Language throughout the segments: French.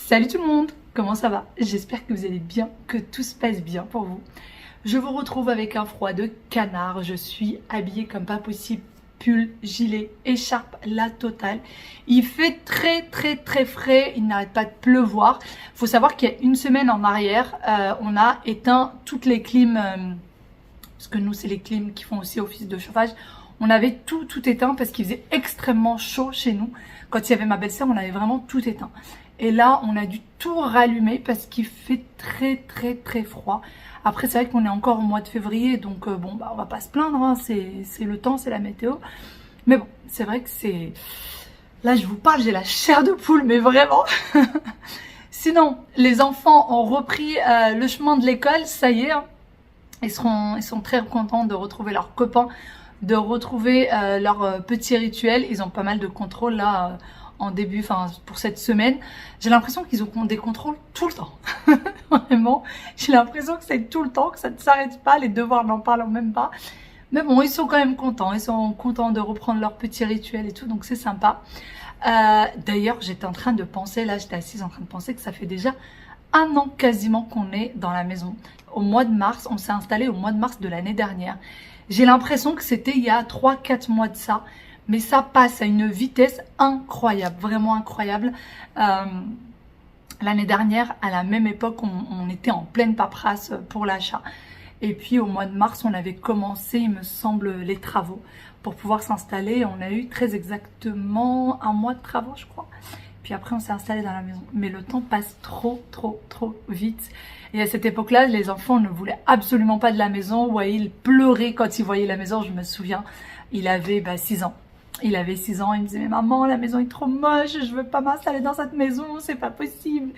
Salut tout le monde, comment ça va? J'espère que vous allez bien, que tout se passe bien pour vous. Je vous retrouve avec un froid de canard, je suis habillée comme pas possible, pull, gilet, écharpe, la totale. Il fait très frais, il n'arrête pas de pleuvoir. Il faut savoir qu'il y a une semaine en arrière, on a éteint toutes les clims, parce que nous c'est les clims qui font aussi office de chauffage. On avait tout éteint parce qu'il faisait extrêmement chaud chez nous. Quand il y avait ma belle-sœur, on avait vraiment tout éteint. Et là, on a dû tout rallumer parce qu'il fait très froid. Après, c'est vrai qu'on est encore au mois de février, donc bon, bah, on va pas se plaindre, hein. C'est le temps, c'est la météo. Mais bon, c'est vrai que c'est... Là, je vous parle, j'ai la chair de poule, mais vraiment. Sinon, les enfants ont repris le chemin de l'école, ça y est. Hein. Ils sont très contents de retrouver leurs copains, de retrouver leur petit rituel. Ils ont pas mal de contrôles là en début, enfin pour cette semaine. J'ai l'impression qu'ils ont des contrôles tout le temps. Vraiment, j'ai l'impression que c'est tout le temps, que ça ne s'arrête pas, les devoirs n'en parlent même pas. Mais bon, ils sont quand même contents. Ils sont contents de reprendre leur petit rituel et tout, donc c'est sympa. D'ailleurs, j'étais en train de penser, là j'étais assise en train de penser que ça fait déjà un an quasiment qu'on est dans la maison. Au mois de mars, on s'est installé au mois de mars de l'année dernière. J'ai l'impression que c'était il y a 3-4 mois de ça. Mais ça passe à une vitesse incroyable, vraiment incroyable. L'année dernière, à la même époque, on était en pleine paperasse pour l'achat. Et puis au mois de mars, on avait commencé, il me semble, les travaux pour pouvoir s'installer. On a eu très exactement un mois de travaux, je crois. Puis après, on s'est installé dans la maison. Mais le temps passe trop vite. Et à cette époque-là, les enfants ne voulaient absolument pas de la maison. Ouais, ils pleuraient quand ils voyaient la maison, je me souviens. Il avait 6 ans. Il avait 6 ans, il me disait « Mais maman, la maison est trop moche, je veux pas m'installer dans cette maison, c'est pas possible. »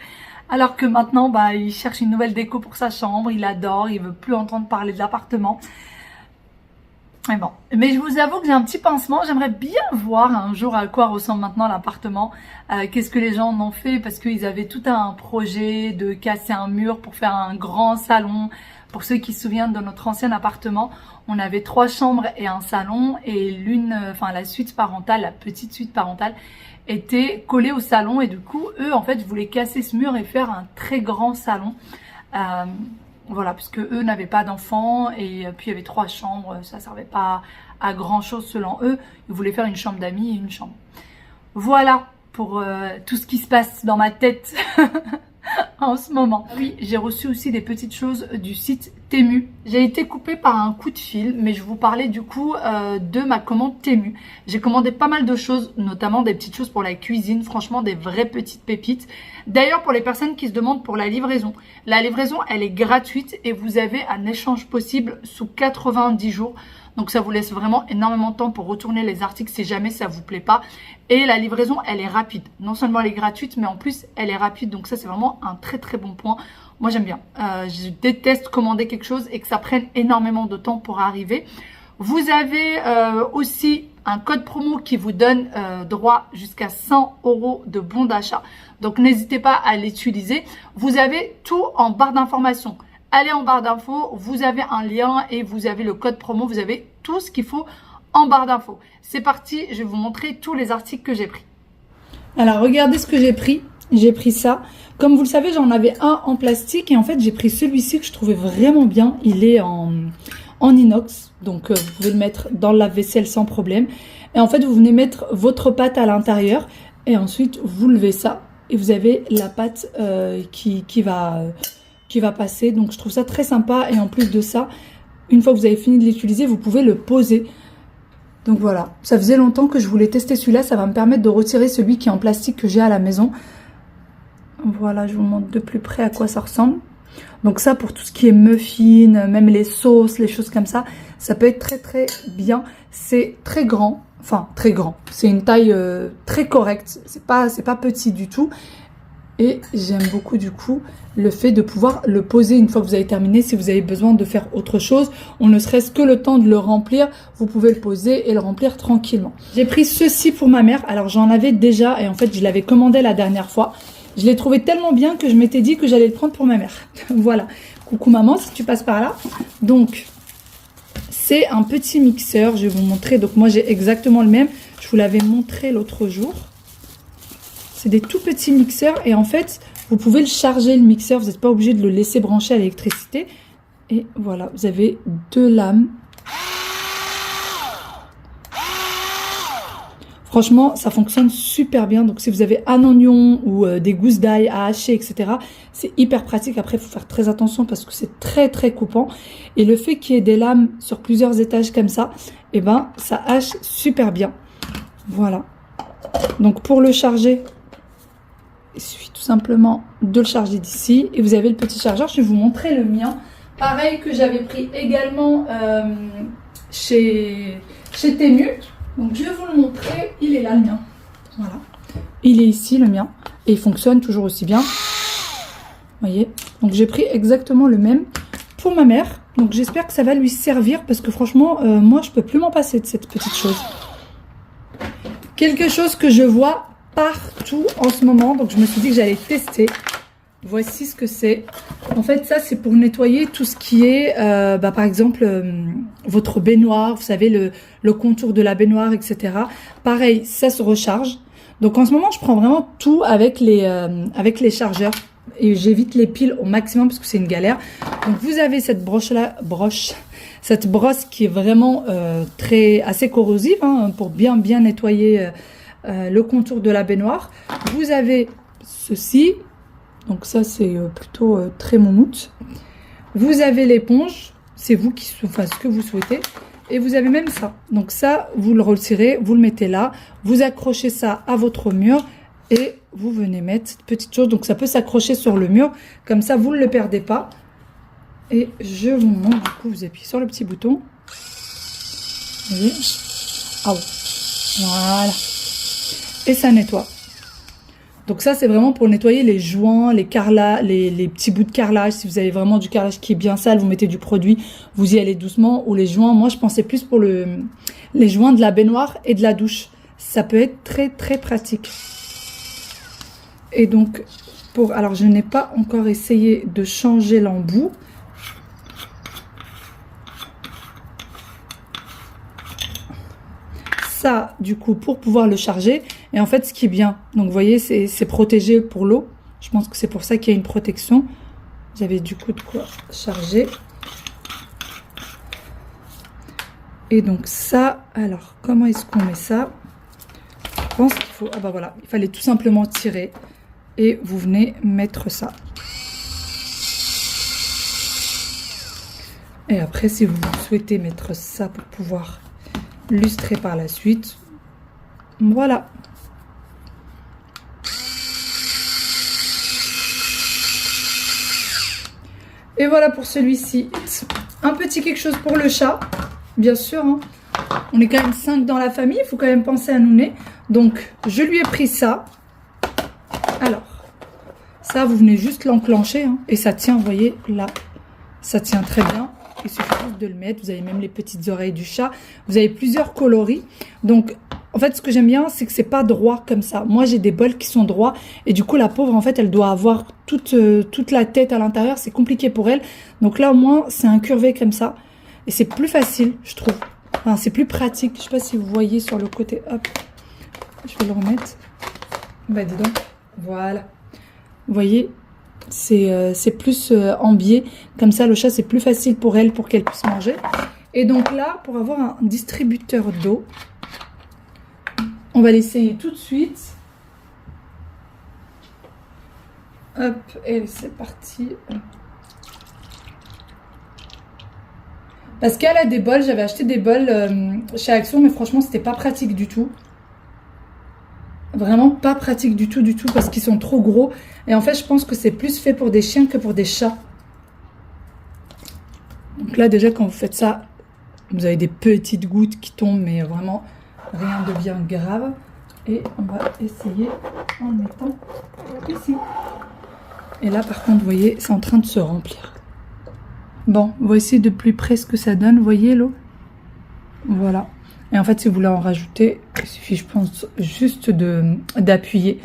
Alors que maintenant, il cherche une nouvelle déco pour sa chambre, il adore, il veut plus entendre parler de l'appartement. Mais bon, mais je vous avoue que j'ai un petit pincement, j'aimerais bien voir un jour à quoi ressemble maintenant l'appartement, qu'est-ce que les gens en ont fait, parce qu'ils avaient tout un projet de casser un mur pour faire un grand salon. Pour ceux qui se souviennent de notre ancien appartement, on avait 3 chambres et un salon, et la suite parentale, la petite suite parentale, était collée au salon, et du coup, eux, en fait, voulaient casser ce mur et faire un très grand salon. Voilà, puisque eux n'avaient pas d'enfants, et puis il y avait 3 chambres, ça servait pas à grand chose selon eux. Ils voulaient faire une chambre d'amis et une chambre. Voilà pour tout ce qui se passe dans ma tête en ce moment. Oui, j'ai reçu aussi des petites choses du site Temu. J'ai été coupée par un coup de fil, mais je vous parlais du coup de ma commande Temu. J'ai commandé pas mal de choses, notamment des petites choses pour la cuisine, franchement des vraies petites pépites. D'ailleurs, pour les personnes qui se demandent pour la livraison elle est gratuite et vous avez un échange possible sous 90 jours. Donc ça vous laisse vraiment énormément de temps pour retourner les articles si jamais ça vous plaît pas. Et la livraison, elle est rapide. Non seulement elle est gratuite, mais en plus elle est rapide. Donc ça, c'est vraiment un très bon point. Moi, j'aime bien. Je déteste commander quelque chose et que ça prenne énormément de temps pour arriver. Vous avez aussi un code promo qui vous donne droit jusqu'à 100 € de bon d'achat. Donc n'hésitez pas à l'utiliser. Vous avez tout en barre d'informations. Allez en barre d'infos, vous avez un lien et vous avez le code promo, vous avez tout ce qu'il faut en barre d'infos. C'est parti, je vais vous montrer tous les articles que j'ai pris. Alors regardez ce que j'ai pris. J'ai pris ça. Comme vous le savez, j'en avais un en plastique et en fait j'ai pris celui-ci que je trouvais vraiment bien. Il est en inox, donc vous pouvez le mettre dans le lave-vaisselle sans problème. Et en fait vous venez mettre votre pâte à l'intérieur et ensuite vous levez ça et vous avez la pâte qui va passer. Donc je trouve ça très sympa et en plus de ça, une fois que vous avez fini de l'utiliser, vous pouvez le poser. Donc voilà, ça faisait longtemps que je voulais tester celui-là, ça va me permettre de retirer celui qui est en plastique que j'ai à la maison. Voilà, je vous montre de plus près à quoi ça ressemble. Donc ça, pour tout ce qui est muffins, même les sauces, les choses comme ça, ça peut être très bien. C'est très grand, enfin très grand, c'est une taille très correcte, c'est pas petit du tout. Et j'aime beaucoup du coup le fait de pouvoir le poser une fois que vous avez terminé. Si vous avez besoin de faire autre chose, on ne serait-ce que le temps de le remplir, vous pouvez le poser et le remplir tranquillement. J'ai pris ceci pour ma mère. Alors j'en avais déjà et en fait je l'avais commandé la dernière fois. Je l'ai trouvé tellement bien que je m'étais dit que j'allais le prendre pour ma mère. Voilà. Coucou maman, si tu passes par là. Donc c'est un petit mixeur. Je vais vous montrer. Donc moi j'ai exactement le même. Je vous l'avais montré l'autre jour. C'est des tout petits mixeurs et en fait, vous pouvez le charger le mixeur. Vous n'êtes pas obligé de le laisser brancher à l'électricité. Et voilà, vous avez 2 lames. Franchement, ça fonctionne super bien. Donc, si vous avez un oignon ou des gousses d'ail à hacher, etc., c'est hyper pratique. Après, il faut faire très attention parce que c'est très, très coupant. Et le fait qu'il y ait des lames sur plusieurs étages comme ça, eh ben, ça hache super bien. Voilà. Donc, pour le charger, il suffit tout simplement de le charger d'ici. Et vous avez le petit chargeur. Je vais vous montrer le mien. Pareil que j'avais pris également chez Temu. Donc je vais vous le montrer, il est là le mien, voilà, il est ici le mien, et il fonctionne toujours aussi bien, vous voyez, donc j'ai pris exactement le même pour ma mère, donc j'espère que ça va lui servir, parce que franchement, moi je peux plus m'en passer de cette petite chose. Quelque chose que je vois partout en ce moment, donc je me suis dit que j'allais tester. Voici ce que c'est. En fait, ça, c'est pour nettoyer tout ce qui est, par exemple, votre baignoire, vous savez, le contour de la baignoire, etc. Pareil, ça se recharge. Donc, en ce moment, je prends vraiment tout avec les chargeurs. Et j'évite les piles au maximum parce que c'est une galère. Donc, vous avez cette cette brosse qui est vraiment assez corrosive, hein, pour bien nettoyer le contour de la baignoire. Vous avez ceci. Donc ça, c'est plutôt très moumoute. Vous avez l'éponge, c'est vous qui faites ce que vous souhaitez. Et vous avez même ça. Donc ça, vous le retirez, vous le mettez là. Vous accrochez ça à votre mur et vous venez mettre cette petite chose. Donc ça peut s'accrocher sur le mur. Comme ça, vous ne le perdez pas. Et je vous montre, du coup, vous appuyez sur le petit bouton. Vous voyez? Ah ouais. Voilà. Et ça nettoie. Donc ça, c'est vraiment pour nettoyer les joints, les petits bouts de carrelage. Si vous avez vraiment du carrelage qui est bien sale, vous mettez du produit, vous y allez doucement. Ou les joints, moi je pensais plus pour les joints de la baignoire et de la douche. Ça peut être très très pratique. Et donc, alors je n'ai pas encore essayé de changer l'embout. Ça, du coup, pour pouvoir le charger. Et en fait, ce qui est bien, donc vous voyez, c'est protégé pour l'eau. Je pense que c'est pour ça qu'il y a une protection. Vous avez du coup de quoi charger. Et donc ça, alors, comment est-ce qu'on met ça? Je pense qu'il faut, ah bah voilà, il fallait tout simplement tirer. Et vous venez mettre ça. Et après, si vous souhaitez mettre ça pour pouvoir lustrer par la suite, voilà. Et voilà pour celui-ci. Un petit quelque chose pour le chat, bien sûr, hein. On est quand même 5 dans la famille, il faut quand même penser à Nounet. Donc je lui ai pris ça. Alors ça, vous venez juste l'enclencher, hein, et ça tient, vous voyez là, ça tient très bien. Il suffit juste de le mettre. Vous avez même les petites oreilles du chat. Vous avez plusieurs coloris. Donc, en fait, ce que j'aime bien, c'est que c'est pas droit comme ça. Moi, j'ai des bols qui sont droits. Et du coup, la pauvre, en fait, elle doit avoir toute la tête à l'intérieur. C'est compliqué pour elle. Donc là, au moins, c'est incurvé comme ça. Et c'est plus facile, je trouve. Enfin, c'est plus pratique. Je sais pas si vous voyez sur le côté. Hop. Je vais le remettre. Bah, dis donc. Voilà. Vous voyez ? C'est plus en biais, comme ça le chat c'est plus facile pour elle, pour qu'elle puisse manger. Et donc là, pour avoir un distributeur d'eau, on va l'essayer tout de suite. Hop, et c'est parti. Parce qu'elle a des bols, j'avais acheté des bols chez Action, mais franchement c'était pas pratique du tout. Vraiment pas pratique du tout, parce qu'ils sont trop gros. Et en fait, je pense que c'est plus fait pour des chiens que pour des chats. Donc là, déjà, quand vous faites ça, vous avez des petites gouttes qui tombent, mais vraiment, rien de bien grave. Et on va essayer en le mettant ici. Et là, par contre, vous voyez, c'est en train de se remplir. Bon, voici de plus près ce que ça donne. Vous voyez l'eau? Voilà. Et en fait, si vous voulez en rajouter, il suffit, je pense, juste d'appuyer.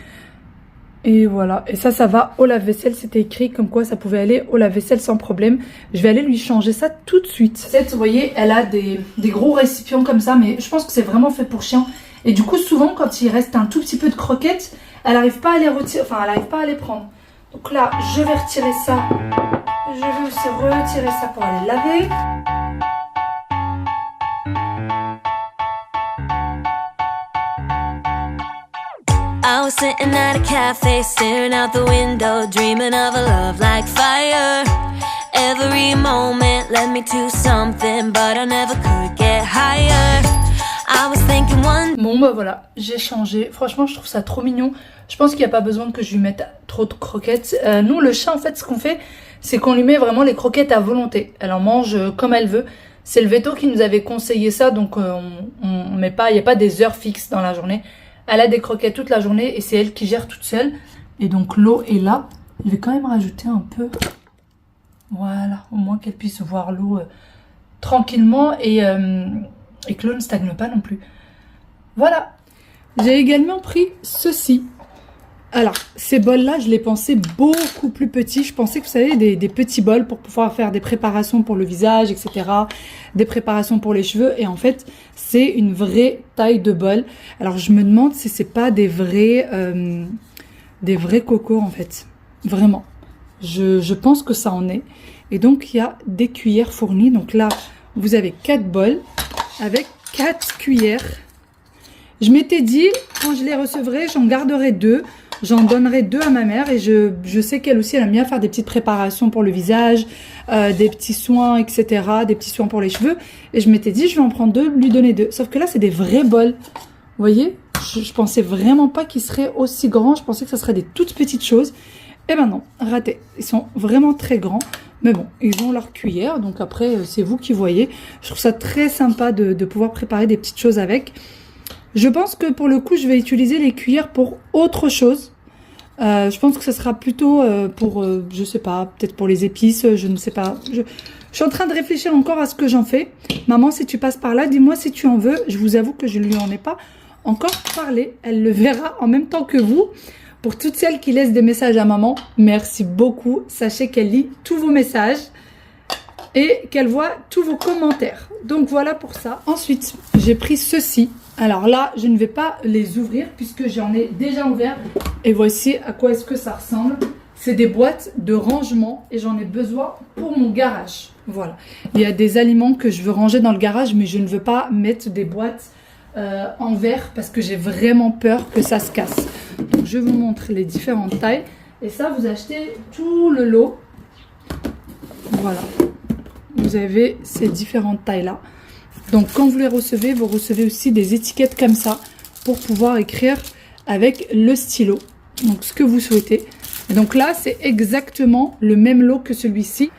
Et voilà. Et ça va au lave-vaisselle. C'était écrit comme quoi ça pouvait aller au lave-vaisselle sans problème. Je vais aller lui changer ça tout de suite. Cette, vous voyez, elle a des gros récipients comme ça. Mais je pense que c'est vraiment fait pour chien. Et du coup, souvent, quand il reste un tout petit peu de croquettes, Elle n'arrive pas à les retirer, enfin elle n'arrive pas à les prendre. Donc là, je vais retirer ça. Je vais aussi retirer ça pour aller laver. I was sitting at a cafe, staring out the window, dreaming of a love like fire. Every moment led me to something, but I never could get higher. I was thinking one. Bon bah voilà, j'ai changé. Franchement, je trouve ça trop mignon. Je pense qu'il n'y a pas besoin que je lui mette trop de croquettes. Nous, le chat, en fait, ce qu'on fait, c'est qu'on lui met vraiment les croquettes à volonté. Elle en mange comme elle veut. C'est le veto qui nous avait conseillé ça, donc on met pas, il n'y a pas des heures fixes dans la journée. Elle a des croquettes toute la journée et c'est elle qui gère toute seule. Et donc l'eau est là. Je vais quand même rajouter un peu. Voilà, au moins qu'elle puisse voir l'eau tranquillement et que l'eau ne stagne pas non plus. Voilà. J'ai également pris ceci. Alors, ces bols-là, je les pensais beaucoup plus petits. Je pensais que vous savez, des petits bols pour pouvoir faire des préparations pour le visage, etc. Des préparations pour les cheveux. Et en fait, c'est une vraie taille de bol. Alors, je me demande si c'est pas des vrais cocos, en fait. Vraiment. Je pense que ça en est. Et donc, il y a des cuillères fournies. Donc là, vous avez 4 bols avec 4 cuillères. Je m'étais dit, quand je les recevrai, j'en garderai 2. J'en donnerai 2 à ma mère et je sais qu'elle aussi, elle aime bien faire des petites préparations pour le visage, des petits soins, etc. Des petits soins pour les cheveux. Et je m'étais dit, je vais en prendre 2, lui donner 2. Sauf que là, c'est des vrais bols. Vous voyez, je pensais vraiment pas qu'ils seraient aussi grands. Je pensais que ça serait des toutes petites choses. Et ben non, raté. Ils sont vraiment très grands. Mais bon, ils ont leur cuillère. Donc après, c'est vous qui voyez. Je trouve ça très sympa de pouvoir préparer des petites choses avec. Je pense que pour le coup, je vais utiliser les cuillères pour autre chose. Je pense que ce sera plutôt pour, je sais pas, peut-être pour les épices, je ne sais pas. Je suis en train de réfléchir encore à ce que j'en fais. Maman, si tu passes par là, dis-moi si tu en veux. Je vous avoue que je ne lui en ai pas encore parlé. Elle le verra en même temps que vous. Pour toutes celles qui laissent des messages à maman, merci beaucoup. Sachez qu'elle lit tous vos messages et qu'elle voit tous vos commentaires. Donc voilà pour ça. Ensuite, j'ai pris ceci. Alors là, je ne vais pas les ouvrir puisque j'en ai déjà ouvert. Et voici à quoi est-ce que ça ressemble. C'est des boîtes de rangement et j'en ai besoin pour mon garage. Voilà. Il y a des aliments que je veux ranger dans le garage, mais je ne veux pas mettre des boîtes en verre parce que j'ai vraiment peur que ça se casse. Donc je vous montre les différentes tailles. Et ça, vous achetez tout le lot. Voilà. Vous avez ces différentes tailles-là. Donc quand vous les recevez, vous recevez aussi des étiquettes comme ça pour pouvoir écrire avec le stylo. Donc ce que vous souhaitez. Et donc là, c'est exactement le même lot que celui-ci.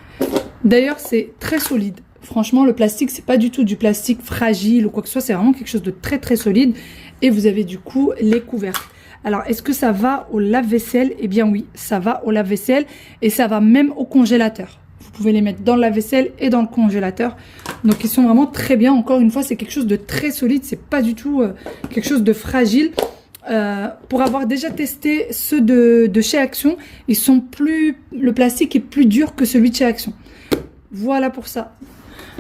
D'ailleurs, c'est très solide. Franchement, le plastique, c'est pas du tout du plastique fragile ou quoi que ce soit. C'est vraiment quelque chose de très très solide. Et vous avez du coup les couvercles. Alors, est-ce que ça va au lave-vaisselle? Eh bien oui, ça va au lave-vaisselle et ça va même au congélateur. Vous pouvez les mettre dans le lave-vaisselle et dans le congélateur. Donc, ils sont vraiment très bien. Encore une fois, c'est quelque chose de très solide. C'est pas du tout quelque chose de fragile. Pour avoir déjà testé ceux de chez Action, ils sont plus... Le plastique est plus dur que celui de chez Action. Voilà pour ça.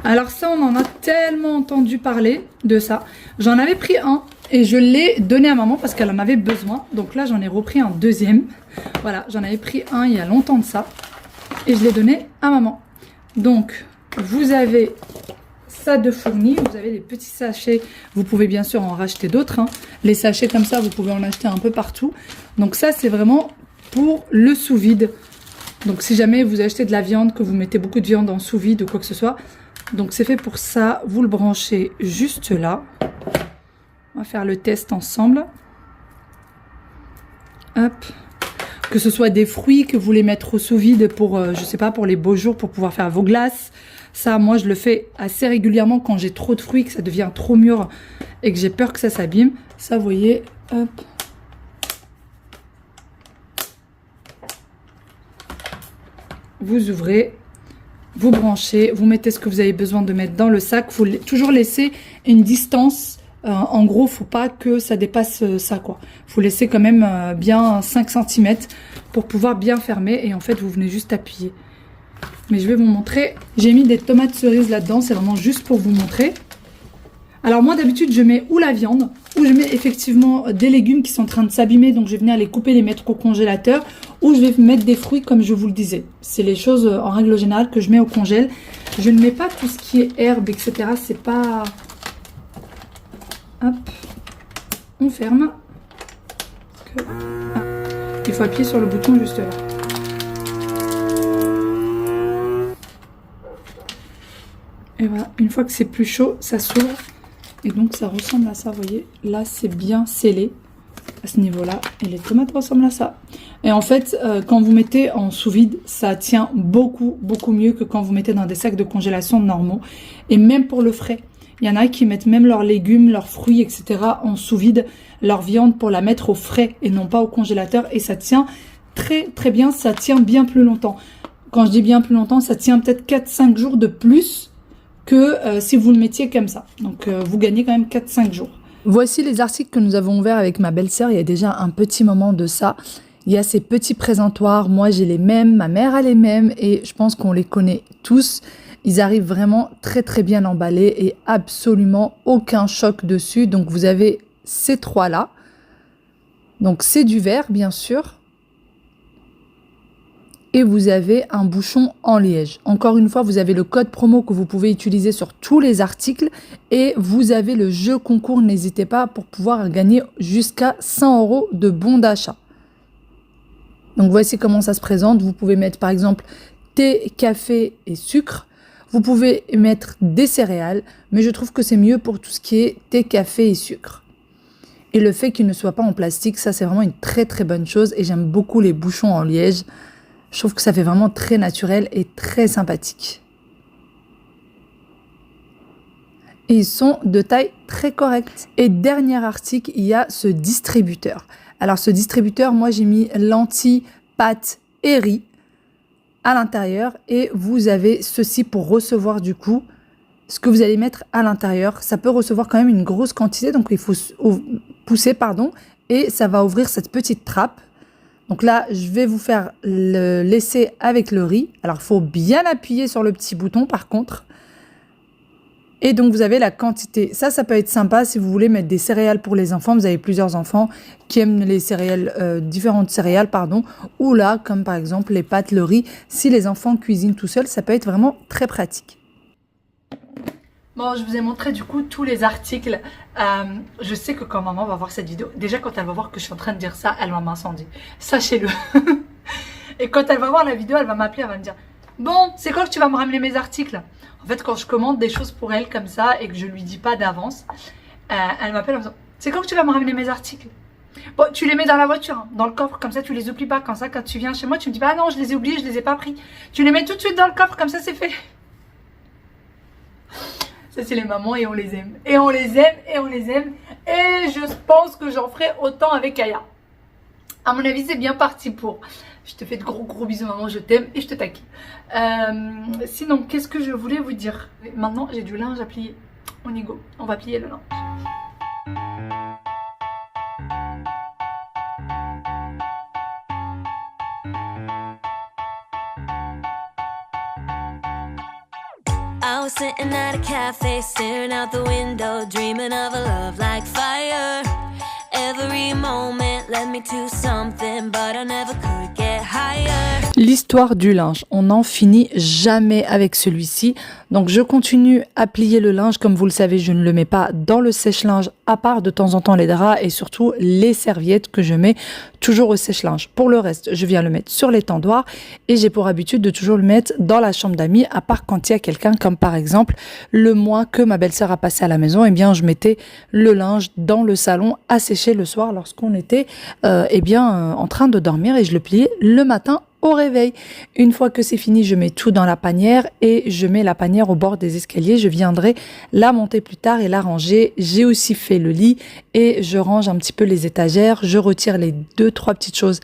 Alors ça, on en a tellement entendu parler de ça. J'en avais pris un et je l'ai donné à maman parce qu'elle en avait besoin. Donc là, j'en ai repris un deuxième. Voilà, j'en avais pris un il y a longtemps de ça. Et je l'ai donné à maman. Donc, vous avez ça de fourni. Vous avez les petits sachets. Vous pouvez bien sûr en racheter d'autres. Hein. Les sachets comme ça, vous pouvez en acheter un peu partout. Donc ça, c'est vraiment pour le sous-vide. Donc si jamais vous achetez de la viande, que vous mettez beaucoup de viande en sous-vide ou quoi que ce soit. Donc c'est fait pour ça. Vous le branchez juste là. On va faire le test ensemble. Hop. Que ce soit des fruits que vous voulez mettre au sous-vide pour, je sais pas, pour les beaux jours, pour pouvoir faire vos glaces. Ça, moi, je le fais assez régulièrement quand j'ai trop de fruits, que ça devient trop mûr et que j'ai peur que ça s'abîme. Ça, vous voyez, hop. Vous ouvrez, vous branchez, vous mettez ce que vous avez besoin de mettre dans le sac. Il faut toujours laisser une distance. En gros, faut pas que ça dépasse ça, quoi. Faut laisser quand même bien 5 cm pour pouvoir bien fermer. Et en fait, vous venez juste appuyer. Mais je vais vous montrer. J'ai mis des tomates cerises là-dedans. C'est vraiment juste pour vous montrer. Alors moi d'habitude je mets ou la viande ou je mets effectivement des légumes qui sont en train de s'abîmer, donc je vais venir les couper, les mettre au congélateur, ou je vais mettre des fruits comme je vous le disais. C'est les choses en règle générale que je mets au congèle. Je ne mets pas tout ce qui est herbe, etc. C'est pas... Hop, on ferme. Parce que... Ah. Il faut appuyer sur le bouton juste là. Et voilà, une fois que c'est plus chaud, ça s'ouvre. Et donc ça ressemble à ça, vous voyez. Là, c'est bien scellé à ce niveau-là. Et les tomates ressemblent à ça. Et en fait, quand vous mettez en sous-vide, ça tient beaucoup mieux que quand vous mettez dans des sacs de congélation normaux. Et même pour le frais. Il y en a qui mettent même leurs légumes, leurs fruits, etc. en sous-vide, leur viande pour la mettre au frais et non pas au congélateur. Et ça tient très bien, ça tient bien plus longtemps. Quand je dis bien plus longtemps, ça tient peut-être 4-5 jours de plus que si vous le mettiez comme ça. Donc vous gagnez quand même 4-5 jours. Voici les articles que nous avons ouverts avec ma belle-sœur. Il y a déjà un petit moment de ça. Il y a ces petits présentoirs. Moi, j'ai les mêmes. Ma mère a les mêmes. Et je pense qu'on les connaît tous. Ils arrivent vraiment très bien emballés et absolument aucun choc dessus. Donc vous avez ces trois-là. Donc c'est du verre, bien sûr. Et vous avez un bouchon en liège. Encore une fois, vous avez le code promo que vous pouvez utiliser sur tous les articles. Et vous avez le jeu concours, n'hésitez pas, pour pouvoir gagner jusqu'à 100 € de bons d'achat. Donc voici comment ça se présente. Vous pouvez mettre par exemple thé, café et sucre. Vous pouvez mettre des céréales, mais je trouve que c'est mieux pour tout ce qui est thé, café et sucre. Et le fait qu'il ne soit pas en plastique, ça c'est vraiment une très bonne chose. Et j'aime beaucoup les bouchons en liège. Je trouve que ça fait vraiment très naturel et très sympathique. Et ils sont de taille très correcte. Et dernier article, il y a ce distributeur. Alors ce distributeur, moi j'ai mis lentilles, pâtes et riz à l'intérieur. Et vous avez ceci pour recevoir du coup ce que vous allez mettre à l'intérieur. Ça peut recevoir quand même une grosse quantité, donc il faut pousser, et ça va ouvrir cette petite trappe. Donc là, je vais vous faire le laisser avec le riz. Alors, il faut bien appuyer sur le petit bouton par contre. Et donc, vous avez la quantité. Ça peut être sympa si vous voulez mettre des céréales pour les enfants. Vous avez plusieurs enfants qui aiment les céréales, différentes céréales, Ou là, comme par exemple les pâtes, le riz. Si les enfants cuisinent tout seuls, ça peut être vraiment très pratique. Bon, je vous ai montré du coup tous les articles. Je sais que quand maman va voir cette vidéo, déjà quand elle va voir que je suis en train de dire ça, elle va m'incendier. Sachez-le. Et quand elle va voir la vidéo, elle va m'appeler, elle va me dire « Bon, c'est quand que tu vas me ramener mes articles ?» En fait, quand je commande des choses pour elle comme ça et que je lui dis pas d'avance, elle m'appelle en me disant « C'est quand que tu vas me ramener mes articles ?» Bon, tu les mets dans la voiture, hein, dans le coffre, comme ça tu les oublies pas. Comme ça, quand tu viens chez moi, tu me dis pas « Ah non, je les ai oubliés, je les ai pas pris. » Tu les mets tout de suite dans le coffre, comme ça c'est fait. Ça, c'est les mamans et on les aime. Et on les aime, et on les aime. Et je pense que j'en ferai autant avec Aya. À mon avis, c'est bien parti pour. Je te fais de gros bisous, maman, je t'aime et je te taquine. Sinon, qu'est-ce que je voulais vous dire? Maintenant, j'ai du linge à plier. On y go. On va plier le linge. I was sitting at a cafe, staring out the window, dreaming of a love like fire. Every moment led me to something, but I never could get higher. L'histoire du linge, on n'en finit jamais avec celui-ci. Donc je continue à plier le linge. Comme vous le savez, je ne le mets pas dans le sèche-linge, à part de temps en temps les draps et surtout les serviettes que je mets toujours au sèche-linge. Pour le reste, je viens le mettre sur l'étendoir et j'ai pour habitude de toujours le mettre dans la chambre d'amis, à part quand il y a quelqu'un, comme par exemple le mois que ma belle-sœur a passé à la maison, eh bien je mettais le linge dans le salon à sécher le soir lorsqu'on était en train de dormir et je le pliais le matin au réveil. Une fois que c'est fini, je mets tout dans la panière et je mets la panière au bord des escaliers. Je viendrai la monter plus tard et la ranger. J'ai aussi fait le lit et je range un petit peu les étagères. Je retire les 2-3 petites choses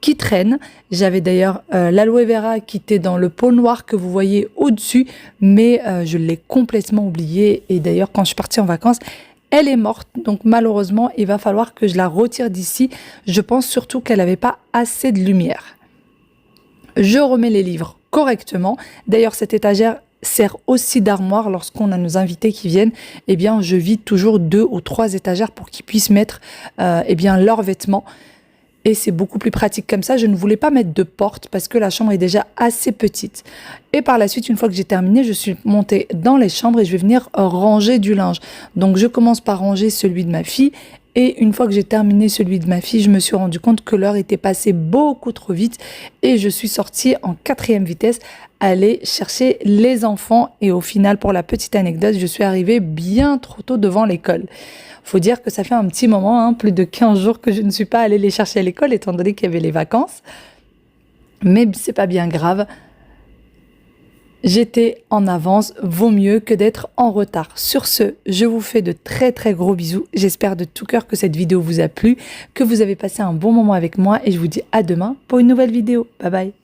qui traînent. J'avais d'ailleurs l'aloe vera qui était dans le pot noir que vous voyez au-dessus, mais je l'ai complètement oublié. Et d'ailleurs, quand je suis partie en vacances, elle est morte, donc malheureusement, il va falloir que je la retire d'ici. Je pense surtout qu'elle n'avait pas assez de lumière. Je remets les livres correctement. D'ailleurs, cette étagère, sert aussi d'armoire lorsqu'on a nos invités qui viennent. Eh bien, je vide toujours 2 ou 3 étagères pour qu'ils puissent mettre eh bien, leurs vêtements. Et c'est beaucoup plus pratique comme ça. Je ne voulais pas mettre de porte parce que la chambre est déjà assez petite. Et par la suite, une fois que j'ai terminé, je suis montée dans les chambres et je vais venir ranger du linge. Donc, je commence par ranger celui de ma fille. Et une fois que j'ai terminé celui de ma fille, je me suis rendu compte que l'heure était passée beaucoup trop vite. Et je suis sortie en 4e vitesse, aller chercher les enfants. Et au final, pour la petite anecdote, je suis arrivée bien trop tôt devant l'école. Faut dire que ça fait un petit moment, plus de 15 jours que je ne suis pas allée les chercher à l'école, étant donné qu'il y avait les vacances. Mais c'est pas bien grave. J'étais en avance, vaut mieux que d'être en retard. Sur ce, je vous fais de très très gros bisous. J'espère de tout cœur que cette vidéo vous a plu, que vous avez passé un bon moment avec moi et je vous dis à demain pour une nouvelle vidéo. Bye bye.